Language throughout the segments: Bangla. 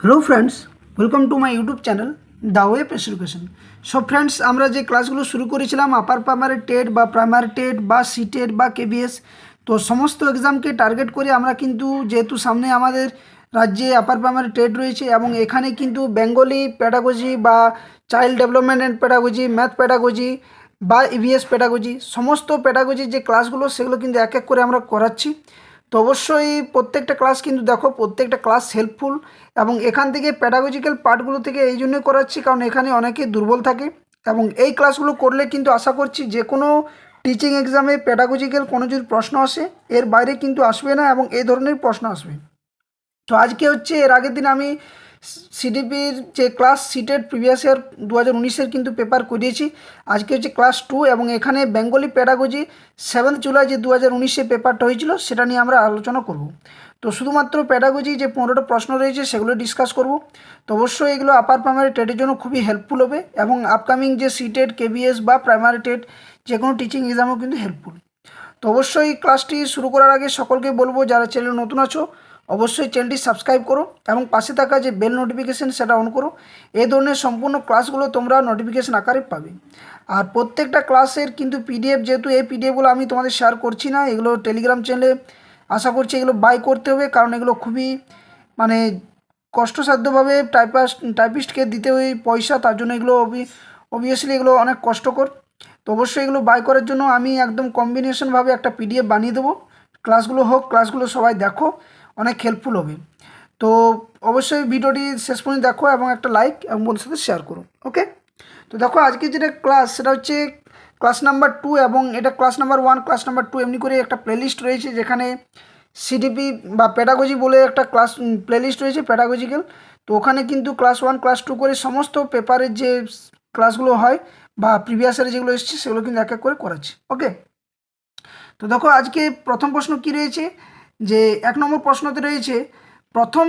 Hello friends, welcome to my YouTube channel the Web Education. So friends, আমরা যে ক্লাসগুলো শুরু করেছিলাম আপার প্রাইমারি টেট বা প্রাইমারি টেট বা সিটেট বা কেবিএস, তো সমস্ত এক্সামকে টার্গেট করে আমরা কিন্তু যেহেতু সামনে আমাদের রাজ্যে আপার প্রাইমারি টেট রয়েছে এবং এখানে কিন্তু বেঙ্গলি প্যাডাগজি বা child development and pedagogy, math pedagogy বা ইভিএস প্যাডাগজি, সমস্ত প্যাডাগজির যে ক্লাসগুলো সেগুলো কিন্তু এক এক করে আমরা করাচ্ছি। তো অবশ্যই প্রত্যেকটা ক্লাস কিন্তু দেখো, প্রত্যেকটা ক্লাস হেল্পফুল এবং এখান থেকে প্যাডাগজিক্যাল পার্টগুলো থেকে এই জন্যই করাচ্ছি কারণ এখানে অনেকে দুর্বল থাকে এবং এই ক্লাসগুলো করলে কিন্তু আশা করছি যে কোনো টিচিং এক্সামে প্যাডাগজিক্যাল কোনো যদি প্রশ্ন আসে এর বাইরে কিন্তু আসবে না এবং এই ধরনের প্রশ্ন আসবে। তো আজকে হচ্ছে এর আগের দিন আমি সিডিপির যে ক্লাস সিটেড প্রিভিয়াস ইয়ার 2019-এর কিন্তু পেপার করিয়েছি। আজকে হচ্ছে ক্লাস 2 এবং এখানে বেঙ্গলি প্যাডাগজি 7 জুলাই যে 2019-এ পেপারটা হয়েছিল সেটা নিয়ে আমরা আলোচনা করব। তো শুধুমাত্র প্যাডাগজি যে 15টা প্রশ্ন রয়েছে সেগুলো ডিসকাস করব। তো অবশ্যই এগুলো আপার প্রাইমারি টেটের জন্য খুবই হেল্পফুল হবে এবং আপকামিং যে সিটেড কেবিএস বা প্রাইমারি টেট যে কোনো টিচিং এক্সামও কিন্তু হেল্পফুল। তো অবশ্যই ক্লাসটি শুরু করার আগে সকলকে বলবো যারা চ্যানেলে নতুন আছো অবশ্যই চ্যানেলটি সাবস্ক্রাইব করো এবং পাশে থাকা যে বেল নোটিফিকেশান সেটা অন করো। এই ধরনের সম্পূর্ণ ক্লাসগুলো তোমরা নোটিফিকেশান আকারে পাবে। আর প্রত্যেকটা ক্লাসের কিন্তু পিডিএফ, যেহেতু এই পিডিএফগুলো আমি তোমাদের শেয়ার করছি না, এগুলো টেলিগ্রাম চ্যানেলে আশা করছি এগুলো বাই করতে হবে কারণ এগুলো খুবই মানে কষ্টসাধ্যভাবে টাইপিস্টকে দিতে ওই পয়সা, তার জন্য এগুলো অবভিয়াসলি এগুলো অনেক কষ্টকর। তো অবশ্যই এগুলো বাই করার জন্য আমি একদম কম্বিনেশনভাবে একটা পিডিএফ বানিয়ে দেবো। ক্লাসগুলো হোক, ক্লাসগুলো সবাই দেখো, অনেক হেল্পফুল হবে। তো অবশ্যই ভিডিওটি শেষ পর্যন্ত দেখো এবং একটা লাইক এবং বন্ধুর সাথে শেয়ার করো। ওকে, তো দেখো আজকে যেটা ক্লাস সেটা হচ্ছে ক্লাস নাম্বার 2 এবং এটা ক্লাস নাম্বার 1, ক্লাস নাম্বার 2 এমনি করে একটা প্লেলিস্ট রয়েছে যেখানে সিডিপি বা প্যাডাগজি বলে একটা ক্লাস প্লেলিস্ট রয়েছে প্যাডাগজিক্যাল। তো ওখানে কিন্তু ক্লাস 1, ক্লাস 2 করে সমস্ত পেপারের যে ক্লাসগুলো হয় বা প্রিভিয়াস ইয়ারে যেগুলো এসেছে সেগুলো কিন্তু এক এক করে করাচ্ছি। ওকে, তো দেখো আজকে প্রথম প্রশ্ন কী রয়েছে, যে 1 নম্বর প্রশ্নতে রয়েছে প্রথম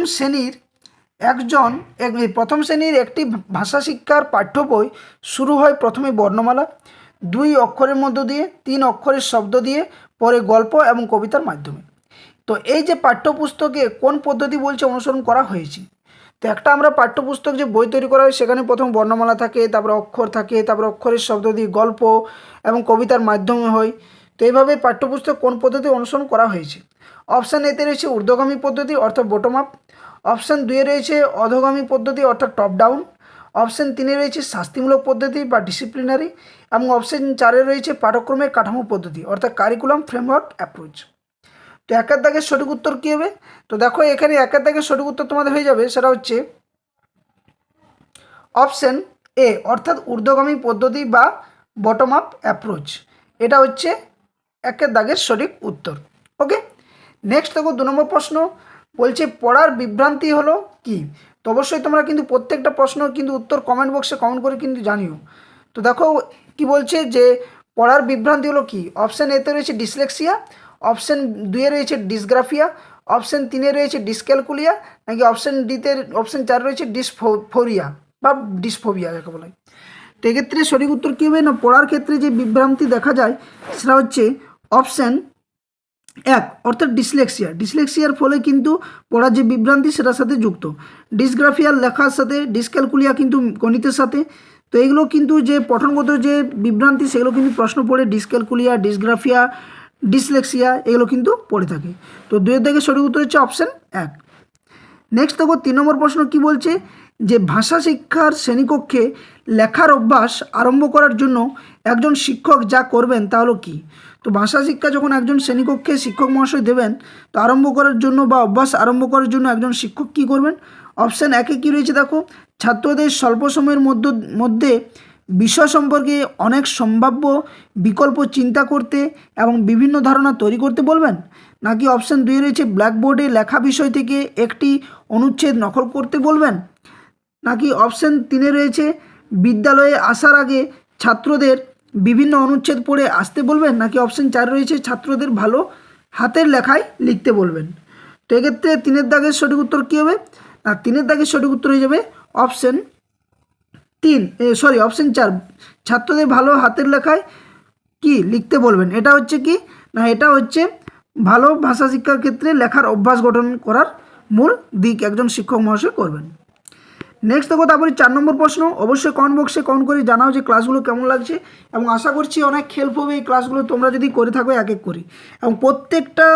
শ্রেণীর একটি ভাষা শিক্ষার পাঠ্য বই শুরু হয় প্রথমে বর্ণমালা, 2 অক্ষরের মধ্য দিয়ে, 3 অক্ষরের শব্দ দিয়ে, পরে গল্প এবং কবিতার মাধ্যমে। তো এই যে পাঠ্যপুস্তকে কোন পদ্ধতি বলছে অনুসরণ করা হয়েছে। তো একটা আমরা পাঠ্যপুস্তক যে বই তৈরি করা হয় সেখানে প্রথম বর্ণমালা থাকে, তারপরে অক্ষর থাকে, তারপরে অক্ষরের শব্দ দিয়ে গল্প এবং কবিতার মাধ্যমে হয়। তো এইভাবে পাঠ্যপুস্তক কোন পদ্ধতি অনুসরণ করা হয়েছে। অপশান এতে রয়েছে ঊর্ধ্বগামী পদ্ধতি অর্থাৎ বটম আপ, অপশান 2 রয়েছে অধোগামী পদ্ধতি অর্থাৎ টপ ডাউন, অপশান 3 রয়েছে শাস্তিমূলক পদ্ধতি বা ডিসিপ্লিনারি এবং অপশান 4 রয়েছে পাঠ্যক্রমের কাঠামো পদ্ধতি অর্থাৎ কারিকুলাম ফ্রেমওয়ার্ক অ্যাপ্রোচ। তো একের দাগের সঠিক উত্তর কী হবে। তো দেখো এখানে একের দাগের সঠিক উত্তর তোমাদের হয়ে যাবে, সেটা হচ্ছে অপশান এ অর্থাৎ ঊর্ধ্বগামী পদ্ধতি বা বটম আপ অ্যাপ্রোচ, এটা হচ্ছে একের দাগের সঠিক উত্তর। ওকে, নেক্সট দেখো 2 নম্বর প্রশ্ন বলছে পড়ার বিভ্রান্তি হলো কি। তো অবশ্যই তোমরা কিন্তু প্রত্যেকটা প্রশ্ন কিন্তু উত্তর কমেন্ট বক্সে কমেন্ট করে কিন্তু জানিও। তো দেখো কি বলছে যে পড়ার বিভ্রান্তি হলো কি। অপশান এতে রয়েছে ডিসলেক্সিয়া, অপশান 2 রয়েছে ডিসগ্রাফিয়া, অপশান 3 রয়েছে ডিসক্যালকুলিয়া, নাকি অপশান 4 রয়েছে ডিসফোরিয়া বা ডিসফোবিয়া যাকে বলে। তো এক্ষেত্রে সঠিক উত্তর কী হবে না, পড়ার ক্ষেত্রে যে বিভ্রান্তি দেখা যায় সেটা হচ্ছে অপশান 1 অর্থাৎ ডিসলেক্সিয়ার ফলে কিন্তু পড়ার যে বিভ্রান্তি সেটার সাথে যুক্ত। ডিসগ্রাফিয়ার লেখার সাথে, ডিসক্যালকুলিয়া কিন্তু গণিতের সাথে। তো এগুলো কিন্তু যে পঠনগত যে বিভ্রান্তি সেগুলো কিন্তু প্রশ্ন পড়ে ডিসক্যালকুলিয়া, ডিসগ্রাফিয়া, ডিসলেক্সিয়া এগুলো কিন্তু পড়ে থাকে। তো 2 থেকে সঠিক উত্তর হচ্ছে অপশান 1। নেক্সট দেখো 3 নম্বর প্রশ্ন কি বলছে, যে ভাষা শিক্ষার শ্রেণীকক্ষে লেখার অভ্যাস আরম্ভ করার জন্য একজন শিক্ষক যা করবেন তা হলো কী। তো ভাষা শিক্ষা যখন একজন শ্রেণীকক্ষে শিক্ষক মহাশয় দেবেন, তো আরম্ভ করার জন্য বা অভ্যাস আরম্ভ করার জন্য একজন শিক্ষক কী করবেন। অপশান 1 কী রয়েছে দেখো, ছাত্রদের স্বল্প সময়ের মধ্যে বিষয় সম্পর্কে অনেক সম্ভাব্য বিকল্প চিন্তা করতে এবং বিভিন্ন ধারণা তৈরি করতে বলবেন, নাকি অপশান 2 রয়েছে ব্ল্যাকবোর্ডে লেখা বিষয় থেকে একটি অনুচ্ছেদ নকল করতে বলবেন, নাকি অপশান 3 রয়েছে বিদ্যালয়ে আসার আগে ছাত্রদের বিভিন্ন অনুচ্ছেদ পড়ে আসতে বলবেন, নাকি অপশান 4 রয়েছে ছাত্রদের ভালো হাতের লেখায় লিখতে বলবেন। তো এক্ষেত্রে 3 দাগের সঠিক উত্তর কী হবে না, 3 দাগের সঠিক উত্তর হয়ে যাবে অপশান 4 ছাত্রদের ভালো হাতের লেখায় কি লিখতে বলবেন। এটা হচ্ছে কি না, এটা হচ্ছে ভালো ভাষা শিক্ষার ক্ষেত্রে লেখার অভ্যাস গঠন করার মূল দিক একজন শিক্ষক মহাশয় করবেন। নেক্সট দেখো তারপরে 4 নম্বর প্রশ্ন। অবশ্যই কমেন্ট বক্সে কমেন্ট করে জানাও যে ক্লাসগুলো কেমন লাগছে, এবং আশা করছি অনেক হেল্প হবে এই ক্লাসগুলো তোমরা যদি করে থাকো এক এক করে। এবং প্রত্যেকটা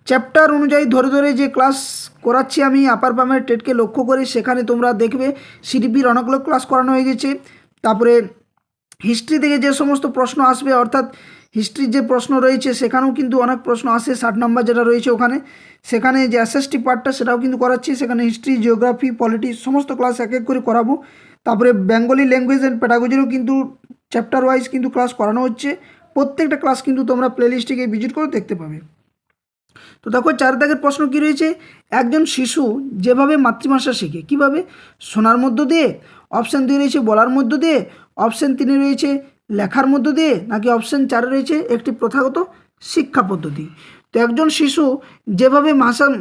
চ্যাপ্টার অনুযায়ী ধরে ধরে যে ক্লাস করাচ্ছি আমি আপার প্রাইমারি টেটকে লক্ষ্য করে, সেখানে তোমরা দেখবে সিডিপির অনেকগুলো ক্লাস করানো হয়ে গেছে। তারপরে হিস্ট্রি থেকে যে সমস্ত প্রশ্ন আসবে, অর্থাৎ হিস্ট্রির যে প্রশ্ন রয়েছে সেখানেও কিন্তু অনেক প্রশ্ন আসে, 60 নম্বর যেটা রয়েছে ওখানে, সেখানে যে এসএসটি পার্টটা সেটাও কিন্তু করাচ্ছি। সেখানে হিস্ট্রি, জিওগ্রাফি, পলিটি সমস্ত ক্লাস এক এক করে করাবো। তারপরে বেঙ্গলি ল্যাঙ্গুয়েজ অ্যান্ড প্যাডাগজিরও কিন্তু চ্যাপ্টার ওয়াইজ কিন্তু ক্লাস করানো হচ্ছে। প্রত্যেকটা ক্লাস কিন্তু তোমরা প্লেলিস্টে গিয়ে ভিজিট করে দেখতে পাবে। তো দেখো 4 দাগের প্রশ্ন কী রয়েছে, একজন শিশু যেভাবে মাতৃভাষা শেখে, কীভাবে? শোনার মধ্য দিয়ে, অপশান 2 রয়েছে বলার মধ্য দিয়ে, অপশান 3 রয়েছে লেখার মধ্য দিয়ে, নাকি অপশান 4 রয়েছে একটি প্রথাগত শিক্ষা পদ্ধতি। তো একজন শিশু যেভাবে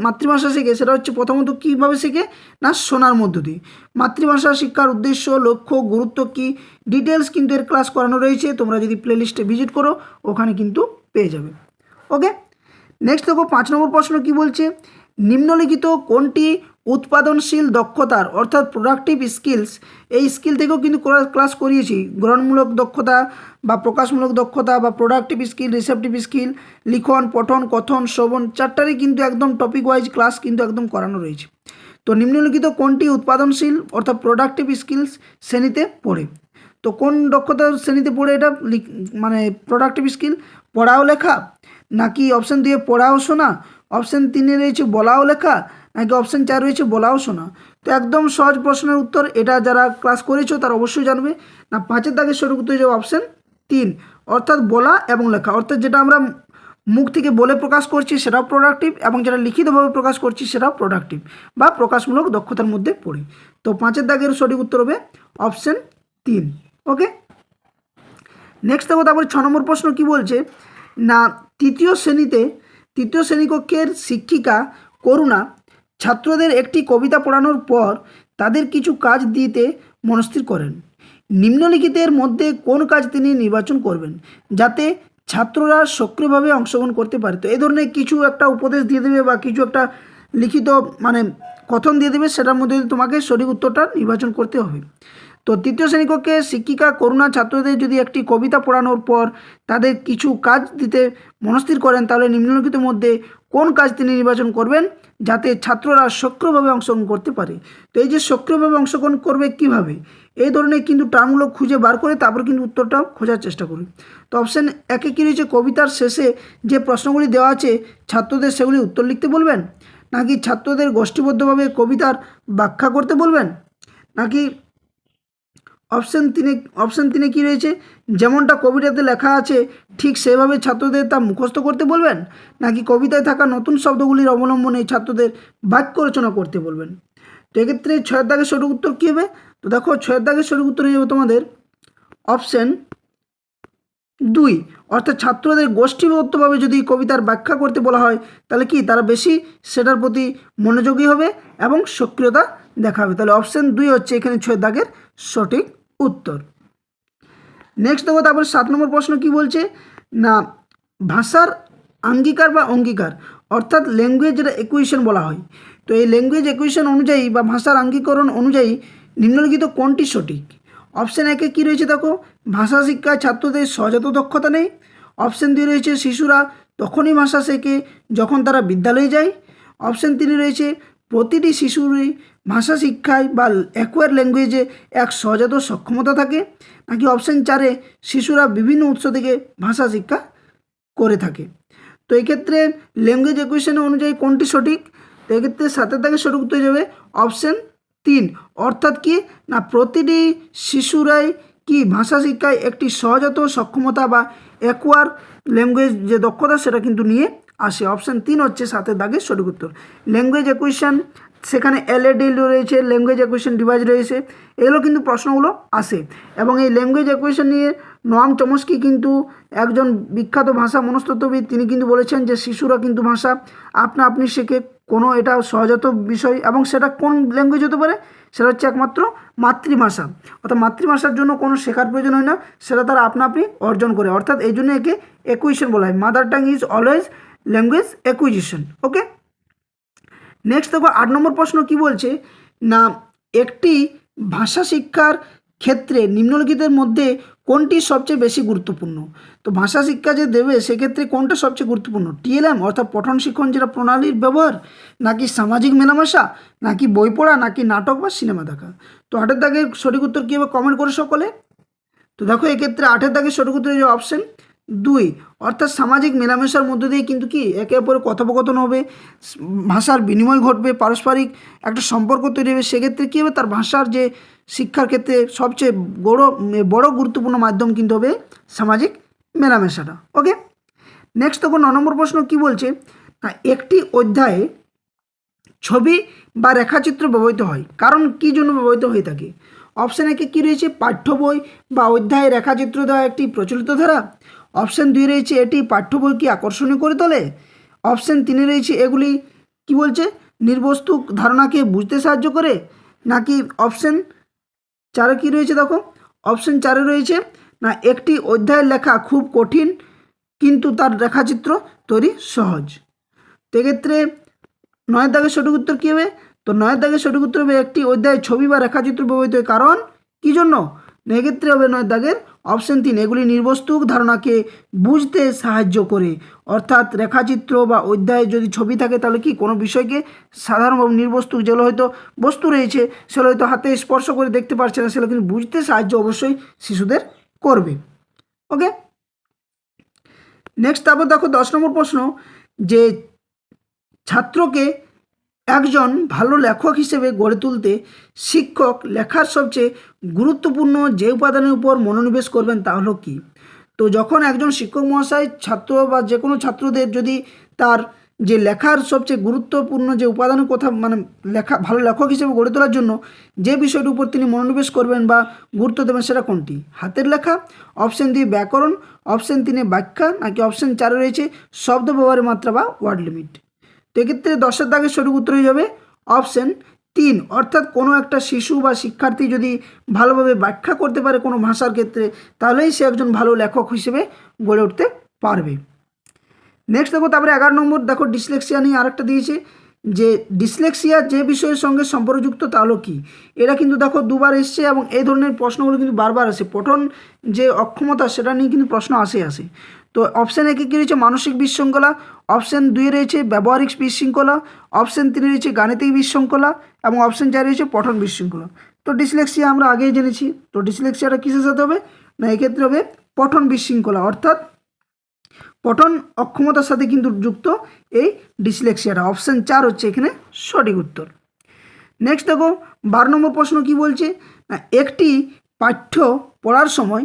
মাতৃভাষা শেখে সেটা হচ্ছে প্রথমত কীভাবে শেখে, না শোনার মধ্য দিয়ে। মাতৃভাষা শিক্ষার উদ্দেশ্য, লক্ষ্য, গুরুত্ব কী, ডিটেলস কিন্তু এর ক্লাস করানো রয়েছে, তোমরা যদি প্লেলিস্টে ভিজিট করো ওখানে কিন্তু পেয়ে যাবে। ওকে, নেক্সট দেখো 5 নম্বর প্রশ্ন কি বলছে, নিম্নলিখিত কোনটি উৎপাদনশীল দক্ষতার অর্থাৎ প্রোডাক্টিভ স্কিলস, এই স্কিল থেকেও কিন্তু ক্লাস করিয়েছি, গ্রহণমূলক দক্ষতা বা প্রকাশমূলক দক্ষতা বা প্রোডাক্টিভ স্কিল, রিসেপটিভ স্কিল, লিখন, পঠন, কথন, শ্রবণ, 4টারই কিন্তু একদম টপিক ওয়াইজ ক্লাস কিন্তু একদম করানো রয়েছে। তো নিম্নলিখিত কোনটি উৎপাদনশীল অর্থাৎ প্রোডাক্টিভ স্কিলস শ্রেণীতে পড়ে? তো কোন দক্ষতার শ্রেণীতে পড়ে এটা, মানে প্রোডাক্টিভ স্কিল? পড়াও লেখা, নাকি অপশান 2 পড়াও শোনা, অপশান 3 রয়েছে বলাও লেখা, নাকি অপশান 4 রয়েছে বলাও শোনা? তো একদম সহজ প্রশ্নের উত্তর, এটা যারা ক্লাস করেছো তারা অবশ্যই জানবে। না 5 দাগের সঠিক উত্তর হয়ে যাবে অপশান 3, অর্থাৎ বলা এবং লেখা। অর্থাৎ যেটা আমরা মুখ থেকে বলে প্রকাশ করছি সেটাও প্রোডাক্টিভ, এবং যেটা লিখিতভাবে প্রকাশ করছি সেটাও প্রোডাক্টিভ বা প্রকাশমূলক দক্ষতার মধ্যে পড়ে। তো 5 দাগের সঠিক উত্তর হবে অপশান 3। ওকে, নেক্সট দেখো তারপরে 6 নম্বর প্রশ্ন কি বলছে, না তৃতীয় শ্রেণী কক্ষের শিক্ষিকা করুণা ছাত্রদের একটি কবিতা পড়ানোর পর তাদের কিছু কাজ দিতে মনস্থির করেন। নিম্নলিখিতের মধ্যে কোন কাজ তিনি নির্বাচন করবেন যাতে ছাত্ররা সক্রিয়ভাবে অংশগ্রহণ করতে পারে? তো এই ধরনের কিছু একটা উপদেশ দিয়ে দেবে বা কিছু একটা লিখিত মানে কথন দিয়ে দেবে, সেটার মধ্যে তোমাকে সঠিক উত্তরটা নির্বাচন করতে হবে। তো তৃতীয় শ্রেণীকক্ষে শিক্ষিকা করুণা ছাত্রদের যদি একটি কবিতা পড়ানোর পর তাদের কিছু কাজ দিতে মনস্থির করেন, তাহলে নিম্নলিখিতের মধ্যে কোন কাজ তিনি নির্বাচন করবেন যাতে ছাত্ররা সক্রিয়ভাবে অংশগ্রহণ করতে পারে? তো এই যে সক্রিয়ভাবে অংশগ্রহণ করবে কিভাবে, এই ধরনের কিন্তু টার্মগুলো খুঁজে বার করে তারপর কিন্তু উত্তরটা খোঁজার চেষ্টা করি। তো অপশান 1 কী রয়েছে, কবিতার শেষে যে প্রশ্নগুলি দেওয়া আছে ছাত্রদের সেগুলি উত্তর লিখতে বলবেন, নাকি ছাত্রদের গোষ্ঠীবদ্ধভাবে কবিতার ব্যাখ্যা করতে বলবেন, নাকি অপশান 3 কী রয়েছে, যেমনটা কবিতাতে লেখা আছে ঠিক সেভাবে ছাত্রদের তা মুখস্থ করতে বলবেন, নাকি কবিতায় থাকা নতুন শব্দগুলির অবলম্বনে ছাত্রদের বাক্য রচনা করতে বলবেন? তো এক্ষেত্রে 6 দাগের সঠিক উত্তর কী হবে? তো দেখো 6 দাগের সঠিক উত্তর হয়ে যাবে তোমাদের অপশান 2, অর্থাৎ ছাত্রদের গোষ্ঠীবদ্ধভাবে যদি কবিতার ব্যাখ্যা করতে বলা হয় তাহলে কি তারা বেশি সেটার প্রতি মনোযোগী হবে এবং সক্রিয়তা দেখাবে। তাহলে অপশান 2 হচ্ছে এখানে 6 দাগের সঠিক উত্তর। নেক্সট দেখো তারপর 7 নম্বর প্রশ্ন কি বলছে, না ভাষার আঙ্গিকার বা অঙ্গীকার অর্থাৎ ল্যাঙ্গুয়েজ যেটা ইকুয়েশন বলা হয়, তো এই ল্যাঙ্গুয়েজ ইকুয়েশন অনুযায়ী বা ভাষার আঙ্গীকরণ অনুযায়ী নিম্নলিখিত কোনটি সঠিক? অপশান 1 কী রয়েছে দেখো, ভাষা শিক্ষায় ছাত্রদের সহজাত দক্ষতা নেই। অপশান 2 রয়েছে শিশুরা তখনই ভাষা শেখে যখন তারা বিদ্যালয়ে যায়। অপশান 3 রয়েছে প্রতিটি শিশুরই ভাষা শিক্ষায় বা অ্যাকোয়ার ল্যাঙ্গুয়েজে এক সহজাত সক্ষমতা থাকে, নাকি অপশান 4 শিশুরা বিভিন্ন উৎস থেকে ভাষা শিক্ষা করে থাকে। তো এক্ষেত্রে ল্যাঙ্গুয়েজ ইকুয়েশন অনুযায়ী কোনটি সঠিক? তো এক্ষেত্রে 7 দাগের সঠিক উত্তর যাবে অপশান 3, অর্থাৎ কি না প্রতিটি শিশুরাই কি ভাষা শিক্ষায় একটি সহজাত সক্ষমতা বা অ্যাকোয়ার ল্যাঙ্গুয়েজ যে দক্ষতা সেটা কিন্তু নিয়ে আসে। অপশান 3 হচ্ছে 7 দাগের সঠিক উত্তর। ল্যাঙ্গুয়েজ ইকুয়েশন সেখানে এলএডি রয়েছে, ল্যাঙ্গুয়েজ ইকুয়েশন ডিভাইস রয়েছে, এগুলো কিন্তু প্রশ্নগুলো আসে। এবং এই ল্যাঙ্গুয়েজ ইকুয়েশন নিয়ে নোয়াম চমস্কি কিন্তু একজন বিখ্যাত ভাষা মনস্তত্ত্ববিদ, তিনি কিন্তু বলেছেন যে শিশুরা কিন্তু ভাষা আপনা আপনি শেখে, কোনো এটা সহজাত বিষয়, এবং সেটা কোন ল্যাঙ্গুয়েজ হতে পারে, সেটা হচ্ছে একমাত্র মাতৃভাষা। অর্থাৎ মাতৃভাষার জন্য কোনো শেখার প্রয়োজন হয় না, সেটা তারা আপনা আপনি অর্জন করে, অর্থাৎ এই জন্য একে একুইশন বলা হয়। Mother tongue is always language acquisition. Okay, next দেখো 8 নম্বর প্রশ্ন কি বলছে, না একটি ভাষা শিক্ষার ক্ষেত্রে নিম্নলিখিতের মধ্যে কোনটি সবচেয়ে বেশি গুরুত্বপূর্ণ? তো ভাষা শিক্ষা যে দেবে সেক্ষেত্রে কোনটা সবচেয়ে গুরুত্বপূর্ণ? টিএলএম অর্থাৎ পঠন শিক্ষণ যেটা প্রণালীর ব্যবহার, নাকি সামাজিক মেলামেশা, নাকি বই পড়া, নাকি নাটক বা সিনেমা দেখা? তো 8 দাগের সঠিক উত্তর কী হবে কমেন্ট করে সকলে। তো দেখো এক্ষেত্রে 8 দাগের সঠিক উত্তর যে অপশন 2 অর্থাৎ সামাজিক মেলামেশার মধ্য দিয়ে কিন্তু কি একে অপরের কথোপকথন হবে, ভাষার বিনিময় ঘটবে, পারস্পরিক একটা সম্পর্ক তৈরি হবে। সেক্ষেত্রে কী হবে তার ভাষার যে শিক্ষার ক্ষেত্রে সবচেয়ে বড় গুরুত্বপূর্ণ মাধ্যম কিন্তু হবে সামাজিক মেলামেশাটা। ওকে, নেক্সট দেখো 9 নম্বর প্রশ্ন কি বলছে না, একটি অধ্যায়ে ছবি বা রেখাচিত্র ব্যবহৃত হয়, কারণ কী জন্য ব্যবহৃত হয়ে থাকে? অপশান একে কী রয়েছে, পাঠ্য বই বা অধ্যায়ে রেখাচিত্র দেওয়া একটি প্রচলিত ধারা। অপশান 2 রয়েছে এটি পাঠ্য বইকে আকর্ষণীয় করে তোলে। অপশান 3 রয়েছে এগুলি কি বলছে নির্বস্তু ধারণাকে বুঝতে সাহায্য করে। নাকি অপশান 4 কী রয়েছে দেখো, অপশান 4 রয়েছে না একটি অধ্যায়ের লেখা খুব কঠিন কিন্তু তার রেখাচিত্র তৈরি সহজ। তো এক্ষেত্রে 9 দাগের সঠিক উত্তর কী হবে? তো 9 দাগের সঠিক উত্তর হবে একটি অধ্যায়ে ছবি বা রেখাচিত্র ব্যবহৃত হয়, কারণ কী জন্য? এক্ষেত্রে হবে 9 দাগের অপশান 3 এগুলি নির্বস্তু ধারণাকে বুঝতে সাহায্য করে। অর্থাৎ রেখাচিত্র বা অধ্যায়ে যদি ছবি থাকে তাহলে কি কোনো বিষয়কে সাধারণভাবে নির্বস্তু যেগুলো হয়তো বস্তু রয়েছে সেগুলো হয়তো হাতে স্পর্শ করে দেখতে পারছে না, সেগুলো কিন্তু বুঝতে সাহায্য অবশ্যই শিশুদের করবে। ওকে, নেক্সট তারপর দেখো 10 নম্বর প্রশ্ন যে ছাত্রকে একজন ভালো লেখক হিসেবে গড়ে তুলতে শিক্ষক লেখার সবচেয়ে গুরুত্বপূর্ণ যে উপাদানের উপর মনোনিবেশ করবেন তা হলো কী? তো যখন একজন শিক্ষক মহাশয় ছাত্র বা যে কোনো ছাত্রদের যদি তার যে লেখার সবচেয়ে গুরুত্বপূর্ণ যে উপাদানের কথা মানে ভালো লেখক হিসেবে গড়ে তোলার জন্য যে বিষয়টির উপর তিনি মনোনিবেশ করবেন বা গুরুত্ব দেবেন সেটা কোনটি? হাতের লেখা, অপশান 2 ব্যাকরণ, অপশান 3 ব্যাখ্যা, নাকি অপশান 4 রয়েছে শব্দ ব্যবহারের মাত্রা বা ওয়ার্ড লিমিট। তো এক্ষেত্রে 10 দাগের সঠিক উত্তর হয়ে যাবে অপশান 3 অর্থাৎ কোনো একটা শিশু বা শিক্ষার্থী যদি ভালোভাবে ব্যাখ্যা করতে পারে কোনো ভাষার ক্ষেত্রে তাহলেই সে একজন ভালো লেখক হিসেবে গড়ে উঠতে পারবে। নেক্সট দেখো তারপরে 11 নম্বর দেখো ডিসলেক্সিয়া নিয়ে আরেকটা দিয়েছে যে ডিসলেক্সিয়া যে বিষয়ের সঙ্গে সম্পর্কযুক্ত তা হলো কি? এটা কিন্তু দেখো দুবার এসছে এবং এই ধরনের প্রশ্নগুলো কিন্তু বারবার আসে, পঠন যে অক্ষমতা সেটা নিয়ে কিন্তু প্রশ্ন আসে। তো অপশান 1 কী রয়েছে মানসিক বিশৃঙ্খলা, অপশান 2 রয়েছে ব্যবহারিক বিশৃঙ্খলা, অপশান 3 রয়েছে গাণিতিক বিশৃঙ্খলা এবং অপশান 4 রয়েছে পঠন বিশৃঙ্খলা। তো ডিসলেক্সিয়া আমরা আগেই জেনেছি, তো ডিসলেক্সিয়াটা কিসের সাথে হবে না এক্ষেত্রে হবে পঠন বিশৃঙ্খলা, অর্থাৎ পঠন অক্ষমতার সাথে কিন্তু যুক্ত এই ডিসলেক্সিয়াটা। অপশান 4 হচ্ছে এখানে সঠিক উত্তর। নেক্সট দেখো 12 নম্বর প্রশ্ন কি বলছে না একটি পাঠ্য পড়ার সময়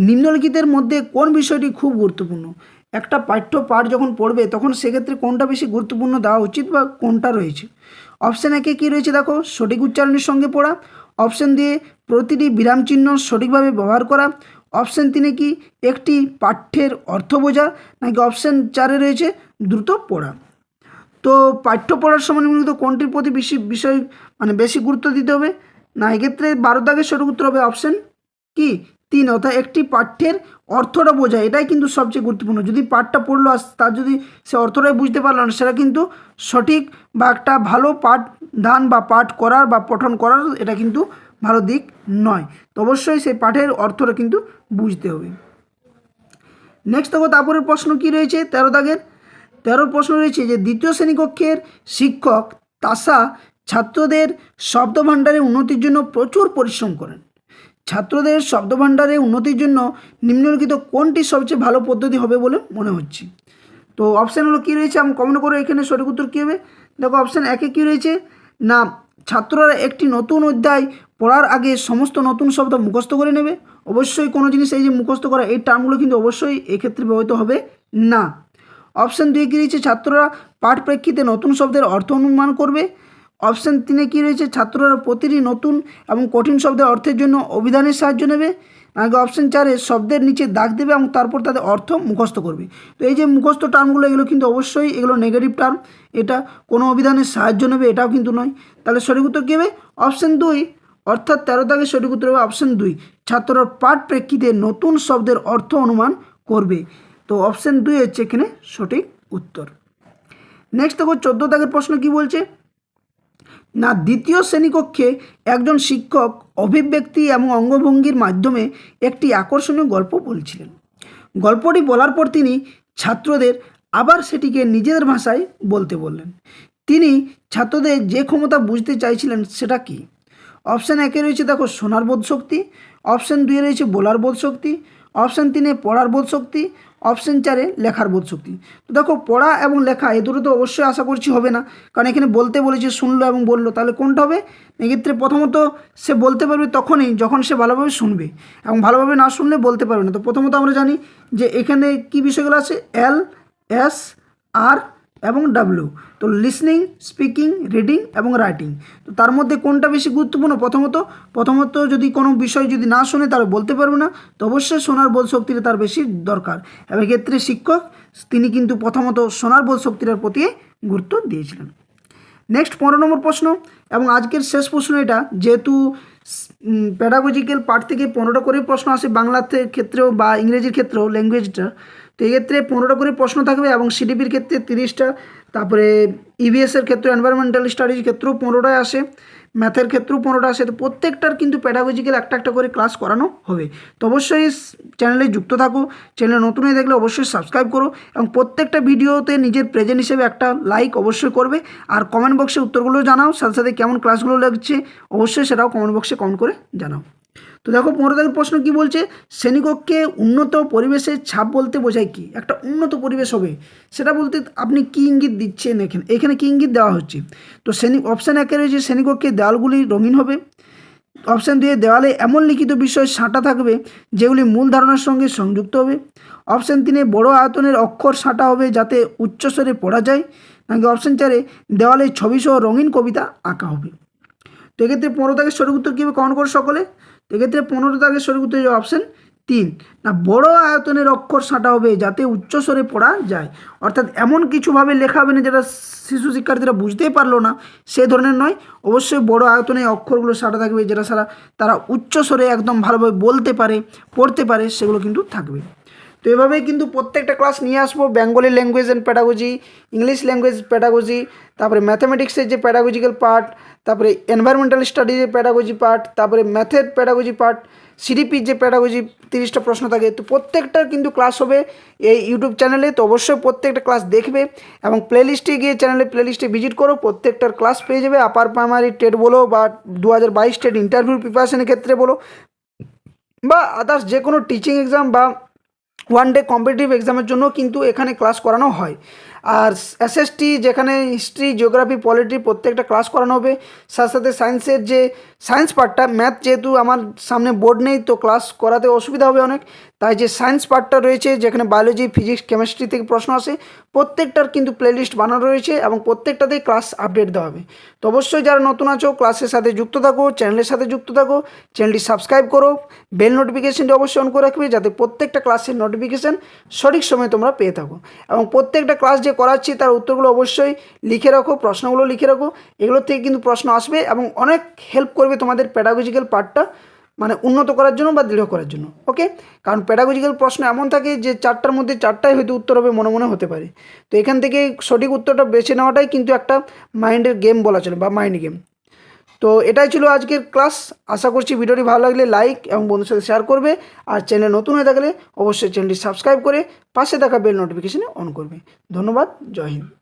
নিম্নলিখিতের মধ্যে কোন বিষয়টি খুব গুরুত্বপূর্ণ? একটা পাঠ্য পাঠ যখন পড়বে তখন সেক্ষেত্রে কোনটা বেশি গুরুত্বপূর্ণ দেওয়া উচিত বা কোনটা রয়েছে? অপশান 1 কী রয়েছে দেখো সঠিক উচ্চারণের সঙ্গে পড়া, অপশান 2 প্রতিটি বিরাম চিহ্ন সঠিকভাবে ব্যবহার করা, অপশান 3 কি একটি পাঠ্যের অর্থ বোঝা, নাকি অপশান 4 রয়েছে দ্রুত পড়া। তো পাঠ্য পড়ার সময় নিম্নলিখিত কোনটির প্রতি বিষয় বেশি গুরুত্ব দিতে হবে না এক্ষেত্রে 12 দাগের সঠিক উত্তর হবে অপশান কি 3 অর্থাৎ একটি পাঠ্যের অর্থটা বোঝা, এটাই কিন্তু সবচেয়ে গুরুত্বপূর্ণ। যদি পাঠটা পড়লো আর তার যদি সে অর্থটাই বুঝতে পারলো না সেটা কিন্তু সঠিক বা একটা ভালো পাঠদান বা পাঠ করার বা পঠন করার এটা কিন্তু ভালো দিক নয়। তো অবশ্যই সেই পাঠের অর্থটা কিন্তু বুঝতে হবে। নেক্সট দেখো তারপরের প্রশ্ন কি রয়েছে 13 দাগের 13 প্রশ্ন রয়েছে যে দ্বিতীয় শ্রেণীকক্ষের শিক্ষক তাসা ছাত্রদের শব্দভাণ্ডারের উন্নতির জন্য প্রচুর পরিশ্রম করেন। ছাত্রদের শব্দভাণ্ডারের উন্নতির জন্য নিম্নলিখিত কোনটি সবচেয়ে ভালো পদ্ধতি হবে বলে মনে হচ্ছে? তো অপশানগুলো কী রয়েছে আমি কমেন্ট করে এখানে সঠিক উত্তর কী হবে দেখো অপশান 1 কী রয়েছে না ছাত্ররা একটি নতুন অধ্যায় পড়ার আগে সমস্ত নতুন শব্দ মুখস্থ করে নেবে। অবশ্যই কোনো জিনিস এই যে মুখস্থ করা এই টার্মগুলো কিন্তু অবশ্যই এক্ষেত্রে ব্যবহৃত হবে না। অপশান 2 কী রয়েছে ছাত্ররা পাঠ প্রেক্ষিতে নতুন শব্দের অর্থ অনুমান করবে। অপশান 3 কী রয়েছে ছাত্ররা প্রতিটি নতুন এবং কঠিন শব্দের অর্থের জন্য অভিধানের সাহায্য নেবে। আগে অপশান 4 শব্দের নিচে দাগ দেবে এবং তারপর তাদের অর্থ মুখস্থ করবে। তো এই যে মুখস্থ টার্মগুলো এগুলো কিন্তু অবশ্যই এগুলো নেগেটিভ টার্ম, এটা কোনো অভিধানের সাহায্য নেবে এটাও কিন্তু নয়। তাহলে সঠিক উত্তর কী হবে অপশান 2 অর্থাৎ 13 দাগের সঠিক উত্তর হবে অপশান 2 ছাত্ররা পাঠ প্রেক্ষিতে নতুন শব্দের অর্থ অনুমান করবে। তো অপশান 2 হচ্ছে এখানে সঠিক উত্তর। নেক্সট দেখো 14 দাগের প্রশ্ন কি বলছে না দ্বিতীয় শ্রেণীকক্ষে একজন শিক্ষক অভিব্যক্তি এবং অঙ্গভঙ্গির মাধ্যমে একটি আকর্ষণীয় গল্প বলছিলেন। গল্পটি বলার পর তিনি ছাত্রদের আবার সেটিকে নিজেদের ভাষায় বলতে বললেন। তিনি ছাত্রদের যে ক্ষমতা বুঝতে চাইছিলেন সেটা কি? অপশান 1 রয়েছে দেখো শোনার বোধ শক্তি, অপশান 2 রয়েছে বলার বোধ শক্তি, অপশান 3 পড়ার বোধ শক্তি, অপশান 4 লেখার বোধ শক্তি। তো দেখো পড়া এবং লেখা এ দুটো তো অবশ্যই আশা করছি হবে না, কারণ এখানে বলতে বলেছে শুনলো এবং বললো, তাহলে কোনটা হবে? এক্ষেত্রে প্রথমত সে বলতে পারবে তখনই যখন সে ভালোভাবে শুনবে, এবং ভালোভাবে না শুনলে বলতে পারবে না। তো প্রথমত আমরা জানি যে এখানে কি বিষয়গুলো আছে, এল, এস, আর এবং ডাব্লিউ। তো লিসনিং, স্পিকিং, রিডিং এবং রাইটিং। তো তার মধ্যে কোনটা বেশি গুরুত্বপূর্ণ? প্রথমত যদি কোনো বিষয় যদি না শোনে তাহলে বলতে পারবে না, তো অবশ্যই শোনার বোধ শক্তিটা তার বেশি দরকার। এবং এক্ষেত্রে শিক্ষক তিনি কিন্তু প্রথমত শোনার বোধ শক্তিটার প্রতি গুরুত্ব দিয়েছিলেন। নেক্সট 15 নম্বর প্রশ্ন এবং আজকের শেষ প্রশ্ন এটা, যেহেতু প্যাডাগজিক্যাল পার্ট থেকে 15টা করে প্রশ্ন আসে বাংলাতে ক্ষেত্রেও বা ইংরেজির ক্ষেত্রেও ল্যাঙ্গুয়েজটা, তো এক্ষেত্রে 15টা করে প্রশ্ন থাকবে এবং সিডিপির ক্ষেত্রে 30টা, তারপরে ইভিএসের ক্ষেত্রে এনভায়রনমেন্টাল স্টাডিজ ক্ষেত্রেও 15টায় আসে, ম্যাথের ক্ষেত্রেও 15টা আসে। তো প্রত্যেকটার কিন্তু প্যাডাগজিক্যাল একটা করে ক্লাস করানো হবে। তো অবশ্যই চ্যানেলে যুক্ত থাকো, চ্যানেলে নতুন হয়ে দেখলে অবশ্যই সাবস্ক্রাইব করো এবং প্রত্যেকটা ভিডিওতে নিজের প্রেজেন্ট হিসেবে একটা লাইক অবশ্যই করবে, আর কমেন্ট বক্সে উত্তরগুলো জানাও, সাথে সাথে কেমন ক্লাসগুলো লাগছে অবশ্যই সেটাও কমেন্ট বক্সে কমেন্ট করে জানাও। তো দেখো 15 প্রশ্ন কি বলছে, শ্রেণীকক্ষে উন্নত পরিবেশের ছাপ বলতে বোঝায় কি? একটা উন্নত পরিবেশ হবে সেটা বলতে আপনি কি ইঙ্গিত দিচ্ছেন? এখানে কি ইঙ্গিত দেওয়া হচ্ছে? তো অপশান 1 রয়েছে শ্রেণীকক্ষে দেওয়ালগুলি রঙিন হবে, অপশান 2 দেওয়ালে এমন লিখিত বিষয় সাঁটা থাকবে যেগুলি মূল ধারণার সঙ্গে সংযুক্ত হবে, অপশান 3 বড় আয়তনের অক্ষর সাঁটা হবে যাতে উচ্চস্বরে পড়া যায়, নাকি অপশান 4 দেওয়ালে ছবিসহ রঙিন কবিতা আঁকা হবে। তো এক্ষেত্রে 15 সঠিক উত্তর কীভাবে কমেন্ট করে সকলে? তো এক্ষেত্রে 15 সঠিক উত্তর অপশান 3, না বড় আয়তনের অক্ষর সাঁটা হবে যাতে উচ্চস্বরে পড়া যায়। অর্থাৎ এমন কিছুভাবে লেখা হবে না যেটা শিশু শিক্ষার্থীরা বুঝতেই পারলো না, সে ধরনের নয়। অবশ্যই বড় আয়তনে অক্ষরগুলো সাঁটা থাকবে যেটা তারা উচ্চস্বরে একদম ভালোভাবে বলতে পারে, পড়তে পারে, সেগুলো কিন্তু থাকবে। তো এভাবেই কিন্তু প্রত্যেকটা ক্লাস নিয়ে আসবো। Bengali language and pedagogy, English language pedagogy, তারপরে ম্যাথামেটিক্সের যে প্যাডাগজিক্যাল পার্ট, তারপরে এনভায়রনমেন্টাল স্টাডিজের প্যাডাগজি পার্ট, তারপরে ম্যাথের প্যাডাগজি পার্ট, সিডিপির যে প্যাডাগজি 30টা প্রশ্ন থাকে। তো প্রত্যেকটার কিন্তু ক্লাস হবে এই ইউটিউব চ্যানেলে। তো অবশ্যই প্রত্যেকটা ক্লাস দেখবে এবং প্লেলিস্টে গিয়ে প্লেলিস্টে ভিজিট করো, প্রত্যেকটার ক্লাস পেয়ে যাবে। আপার প্রাইমারি টেট বলো বা 2022 টেট ইন্টারভিউ প্রিপারেশনের ক্ষেত্রে বলো বা আদার্স যে কোনো টিচিং এক্সাম বা ওয়ান ডে কম্পিটিটিভ এক্সামের জন্য কিন্তু এখানে ক্লাস করানো হয়। আর এসএসটি যেখানে হিস্ট্রি, জিওগ্রাফি, পলিটি প্রত্যেকটা ক্লাস করানো হবে। সাথে সাথে সায়েন্সের যে সায়েন্স পার্টটা, ম্যাথ যেহেতু আমার সামনে বোর্ড নেই তো ক্লাস করাতে অসুবিধা হবে অনেক, তাই যে সায়েন্স পার্টটা রয়েছে যেখানে বায়োলজি, ফিজিক্স, কেমিস্ট্রি থেকে প্রশ্ন আসে, প্রত্যেকটার কিন্তু প্লেলিস্ট বানানো রয়েছে এবং প্রত্যেকটাতেই ক্লাস আপডেট দেওয়া হবে। তো অবশ্যই যারা নতুন আছো ক্লাসের সাথে যুক্ত থাকো, চ্যানেলের সাথে যুক্ত থাকো, চ্যানেলটি সাবস্ক্রাইব করো, বেল নোটিফিকেশনটি অবশ্যই অন করে রাখবে যাতে প্রত্যেকটা ক্লাসের নোটিফিকেশান সঠিক সময়ে তোমরা পেয়ে থাকো। এবং প্রত্যেকটা ক্লাস যে করাচ্ছি তার উত্তরগুলো অবশ্যই লিখে রাখো, প্রশ্নগুলো লিখে রাখো, এগুলোর থেকে কিন্তু প্রশ্ন আসবে এবং অনেক হেল্প করবে তোমাদের প্যাডাগজিক্যাল পার্টটা মানে উন্নত করার জন্য বা দৃঢ় করার জন্য। ওকে, কারণ প্যাডাগজিক্যাল প্রশ্ন এমন থাকে যে 4টার মধ্যে 4টাই হয়তো উত্তর হবে, মনে মনে হতে পারে। তো এখান থেকে সঠিক উত্তরটা বেছে নেওয়াটাই কিন্তু একটা মাইন্ডের গেম বলা চলে বা মাইন্ড গেম। তো এটাই ছিল আজকের ক্লাস। আশা করছি ভিডিওটি ভালো লাগলে লাইক এবং বন্ধুর সাথে শেয়ার করবে, আর চ্যানেল নতুন হয়ে থাকলে অবশ্যই চ্যানেলটি সাবস্ক্রাইব করে পাশে থাকা বেল নোটিফিকেশানে অন করবে। ধন্যবাদ, জয় হিন্দ।